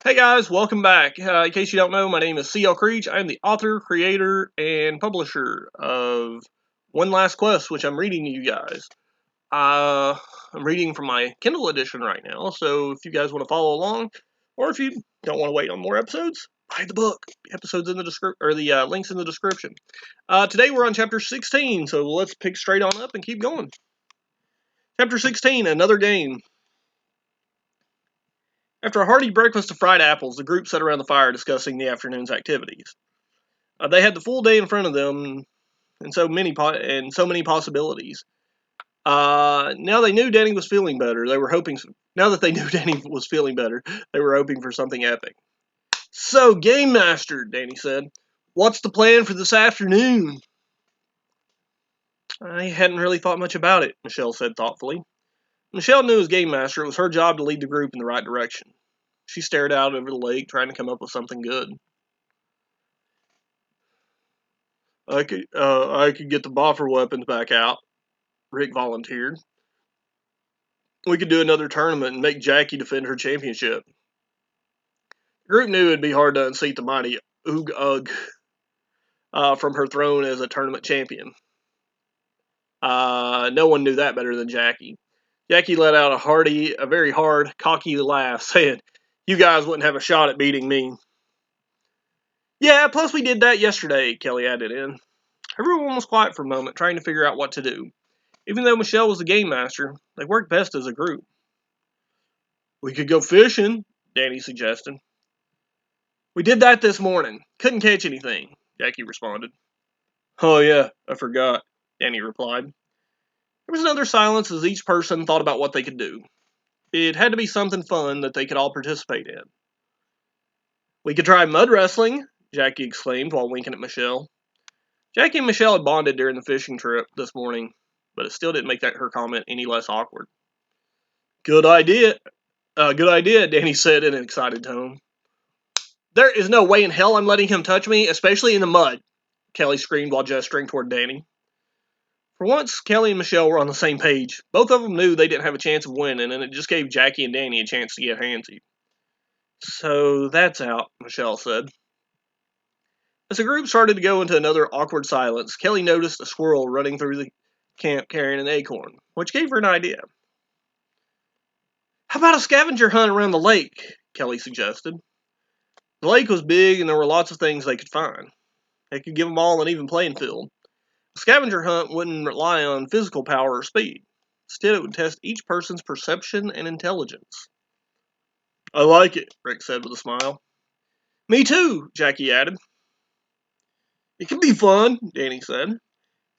Hey guys, welcome back. In case you don't know, my name is C.L. Creech. I am the author, creator, and publisher of One Last Quest, which I'm reading to you guys. I'm reading from my Kindle edition right now, so if you guys want to follow along, or if you don't want to wait on more episodes, buy the book. The episodes in the description, or the links in the description. Today we're on chapter 16, so let's pick straight on up and keep going. Chapter 16, Another Game. After a hearty breakfast of fried apples, the group sat around the fire discussing the afternoon's activities. They had the full day in front of them, and so many possibilities. Now they knew Danny was feeling better. They were hoping. Now that they knew Danny was feeling better, they were hoping for something epic. So, Game Master, Danny said, "What's the plan for this afternoon?" I hadn't really thought much about it, Michelle said thoughtfully. Michelle knew as Game Master, it was her job to lead the group in the right direction. She stared out over the lake, trying to come up with something good. I could get the boffer weapons back out, Rick volunteered. We could do another tournament and make Jackie defend her championship. The group knew it'd be hard to unseat the mighty Oog Ugg from her throne as a tournament champion. No one knew that better than Jackie. Jackie let out a very hard, cocky laugh, saying, "You guys wouldn't have a shot at beating me." Yeah, plus we did that yesterday, Kelly added in. Everyone was quiet for a moment, trying to figure out what to do. Even though Michelle was the game master, they worked best as a group. We could go fishing, Danny suggested. We did that this morning. Couldn't catch anything, Jackie responded. Oh yeah, I forgot, Danny replied. There was another silence as each person thought about what they could do. It had to be something fun that they could all participate in. We could try mud wrestling, Jackie exclaimed while winking at Michelle. Jackie and Michelle had bonded during the fishing trip this morning, but it still didn't make her comment any less awkward. Good idea, Danny said in an excited tone. There is no way in hell I'm letting him touch me, especially in the mud, Kelly screamed while gesturing toward Danny. For once, Kelly and Michelle were on the same page. Both of them knew they didn't have a chance of winning, and it just gave Jackie and Danny a chance to get handsy. So that's out, Michelle said. As the group started to go into another awkward silence, Kelly noticed a squirrel running through the camp carrying an acorn, which gave her an idea. How about a scavenger hunt around the lake? Kelly suggested. The lake was big and there were lots of things they could find. They could give them all an even playing field. A scavenger hunt wouldn't rely on physical power or speed. Instead, it would test each person's perception and intelligence. I like it, Rick said with a smile. Me too, Jackie added. It could be fun, Danny said.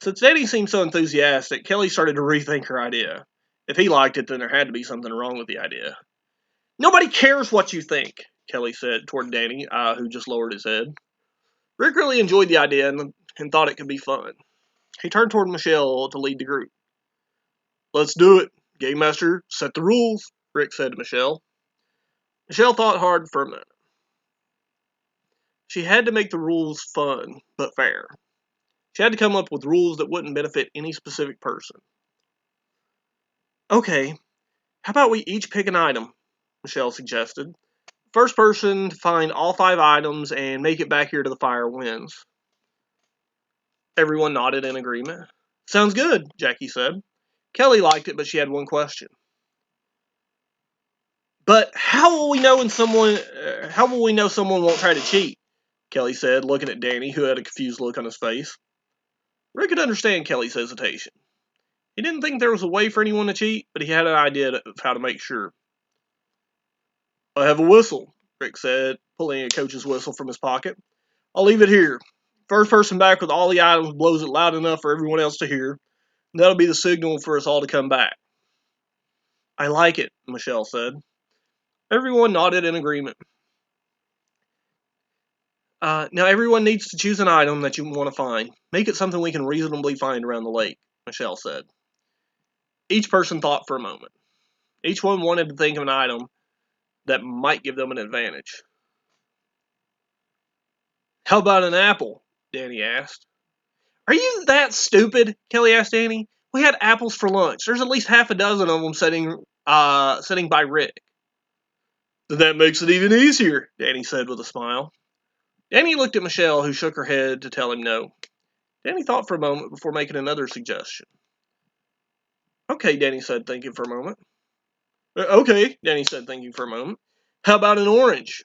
Since Danny seemed so enthusiastic, Kelly started to rethink her idea. If he liked it, then there had to be something wrong with the idea. Nobody cares what you think, Kelly said toward Danny, who just lowered his head. Rick really enjoyed the idea and thought it could be fun. He turned toward Michelle to lead the group. Let's do it. Game Master, set the rules, Rick said to Michelle. Michelle thought hard for a minute. She had to make the rules fun, but fair. She had to come up with rules that wouldn't benefit any specific person. Okay, how about we each pick an item, Michelle suggested. First person to find all 5 items and make it back here to the fire wins. Everyone nodded in agreement. Sounds good, Jackie said. Kelly liked it, but she had one question. But how will we know someone won't try to cheat? Kelly said, looking at Danny, who had a confused look on his face. Rick could understand Kelly's hesitation. He didn't think there was a way for anyone to cheat, but he had an idea of how to make sure. I have a whistle, Rick said, pulling a coach's whistle from his pocket. I'll leave it here. First person back with all the items blows it loud enough for everyone else to hear. That'll be the signal for us all to come back. I like it, Michelle said. Everyone nodded in agreement. Now everyone needs to choose an item that you want to find. Make it something we can reasonably find around the lake, Michelle said. Each person thought for a moment. Each one wanted to think of an item that might give them an advantage. How about an apple? Danny asked. Are you that stupid? Kelly asked Danny. We had apples for lunch. There's at least half a dozen of them sitting by Rick. That makes it even easier, Danny said with a smile. Danny looked at Michelle, who shook her head to tell him no. Danny thought for a moment before making another suggestion. Okay, Danny said, thinking for a moment. Okay, Danny said, thinking for a moment. How about an orange?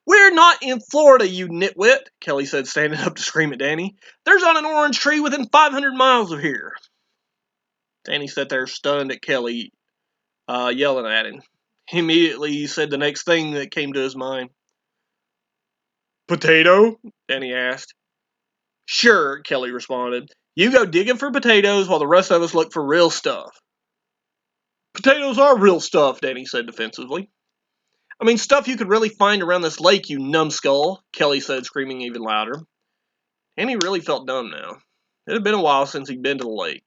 We're not in Florida, you nitwit, Kelly said, standing up to scream at Danny. There's not an orange tree within 500 miles of here. Danny sat there stunned at Kelly, yelling at him. He immediately said the next thing that came to his mind. Potato? Danny asked. Sure, Kelly responded. You go digging for potatoes while the rest of us look for real stuff. Potatoes are real stuff, Danny said defensively. I mean, stuff you could really find around this lake, you numbskull, Kelly said, screaming even louder. Danny really felt dumb now. It had been a while since he'd been to the lake.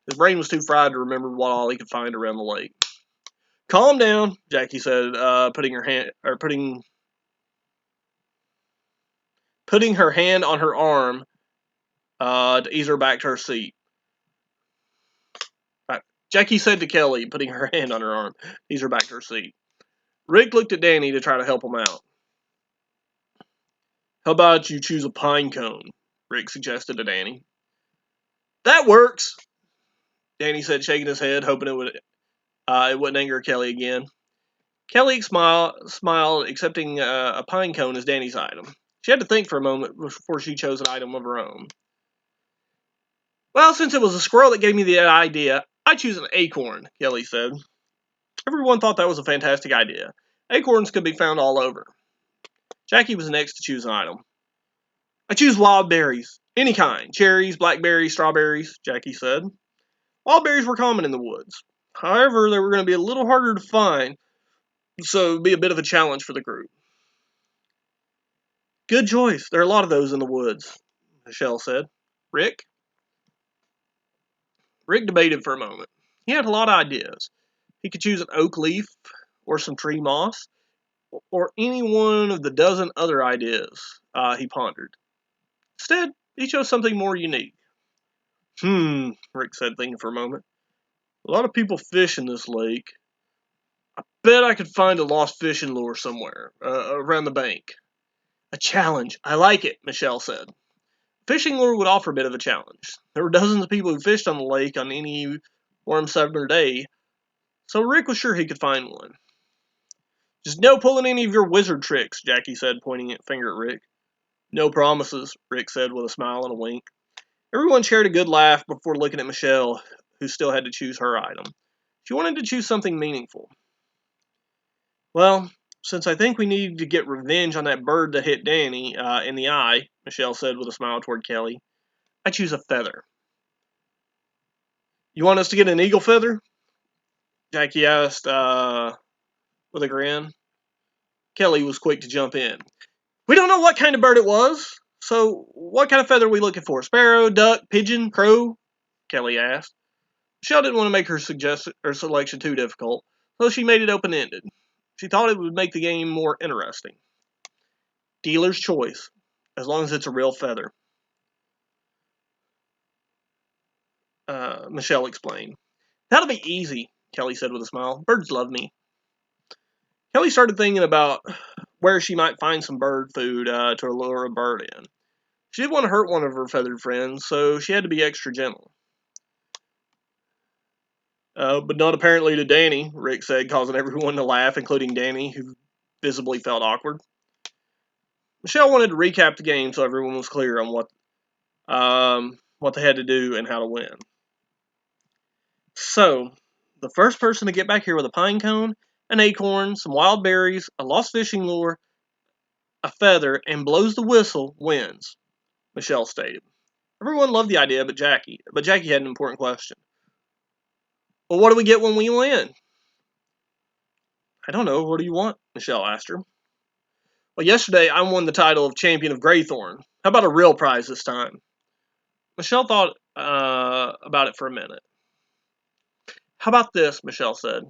His brain was too fried to remember what all he could find around the lake. Calm down, Jackie said, putting her hand on her arm to ease her back to her seat. Jackie said to Kelly, putting her hand on her arm, to ease her back to her seat. Rick looked at Danny to try to help him out. How about you choose a pine cone? Rick suggested to Danny. That works, Danny said, shaking his head, hoping it wouldn't anger Kelly again. Kelly smiled, accepting a pine cone as Danny's item. She had to think for a moment before she chose an item of her own. Well, since it was a squirrel that gave me the idea, I choose an acorn, Kelly said. Everyone thought that was a fantastic idea. Acorns could be found all over. Jackie was next to choose an item. I choose wild berries. Any kind. Cherries, blackberries, strawberries, Jackie said. Wild berries were common in the woods. However, they were going to be a little harder to find, so it would be a bit of a challenge for the group. Good choice. There are a lot of those in the woods, Michelle said. Rick? Rick debated for a moment. He had a lot of ideas. He could choose an oak leaf, or some tree moss, or any one of the dozen other ideas he pondered. Instead, he chose something more unique. Rick said, thinking for a moment. A lot of people fish in this lake. I bet I could find a lost fishing lure somewhere, around the bank. A challenge. I like it, Michelle said. Fishing lure would offer a bit of a challenge. There were dozens of people who fished on the lake on any warm summer day, so Rick was sure he could find one. Just no pulling any of your wizard tricks, Jackie said, pointing a finger at Rick. No promises, Rick said with a smile and a wink. Everyone shared a good laugh before looking at Michelle, who still had to choose her item. She wanted to choose something meaningful. Well, since I think we need to get revenge on that bird that hit Danny in the eye, Michelle said with a smile toward Kelly, I choose a feather. You want us to get an eagle feather? Jackie asked with a grin. Kelly was quick to jump in. We don't know what kind of bird it was, so what kind of feather are we looking for? Sparrow, duck, pigeon, crow? Kelly asked. Michelle didn't want to make her selection too difficult, so she made it open-ended. She thought it would make the game more interesting. Dealer's choice, as long as it's a real feather. Michelle explained. That'll be easy, Kelly said with a smile. Birds love me. Kelly started thinking about where she might find some bird food to lure a bird in. She didn't want to hurt one of her feathered friends, so she had to be extra gentle. But not apparently to Danny, Rick said, causing everyone to laugh, including Danny, who visibly felt awkward. Michelle wanted to recap the game so everyone was clear on what they had to do and how to win. So, the first person to get back here with a pine cone, an acorn, some wild berries, a lost fishing lure, a feather, and blows the whistle wins, Michelle stated. Everyone loved the idea but Jackie had an important question. Well, what do we get when we win? I don't know. What do you want? Michelle asked her. Well, yesterday I won the title of champion of Greythorne. How about a real prize this time? Michelle thought about it for a minute. How about this, Michelle said.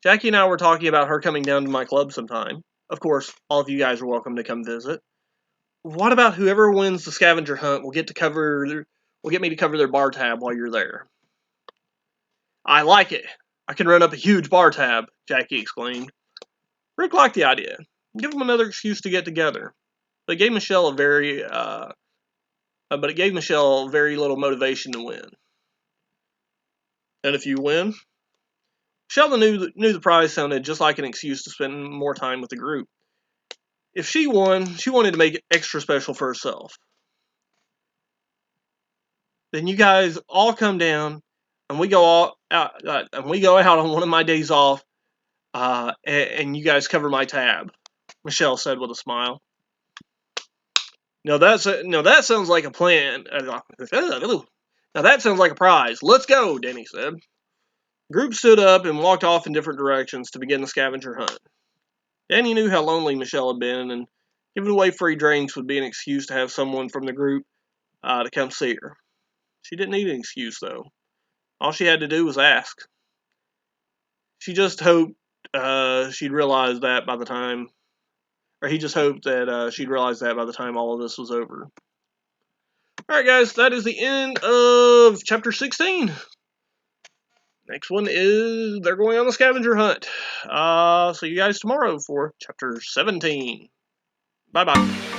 Jackie and I were talking about her coming down to my club sometime. Of course, all of you guys are welcome to come visit. What about whoever wins the scavenger hunt will get me to cover their bar tab while you're there? I like it. I can run up a huge bar tab, Jackie exclaimed. Rick liked the idea. Give them another excuse to get together. But it gave Michelle very little motivation to win. And if you win, Sheldon knew the prize sounded just like an excuse to spend more time with the group. If she won, she wanted to make it extra special for herself. Then you guys all come down, and we go out on one of my days off, and you guys cover my tab. Michelle said with a smile. Now that sounds like a plan. Now that sounds like a prize. Let's go, Denny said. The group stood up and walked off in different directions to begin the scavenger hunt. Danny knew how lonely Michelle had been, and giving away free drinks would be an excuse to have someone from the group to come see her. She didn't need an excuse, though. All she had to do was ask. She just hoped she'd realize that by the time, or he just hoped that she'd realize that by the time all of this was over. Alright, guys, that is the end of chapter 16. Next one is they're going on the scavenger hunt. See you guys tomorrow for chapter 17. Bye-bye.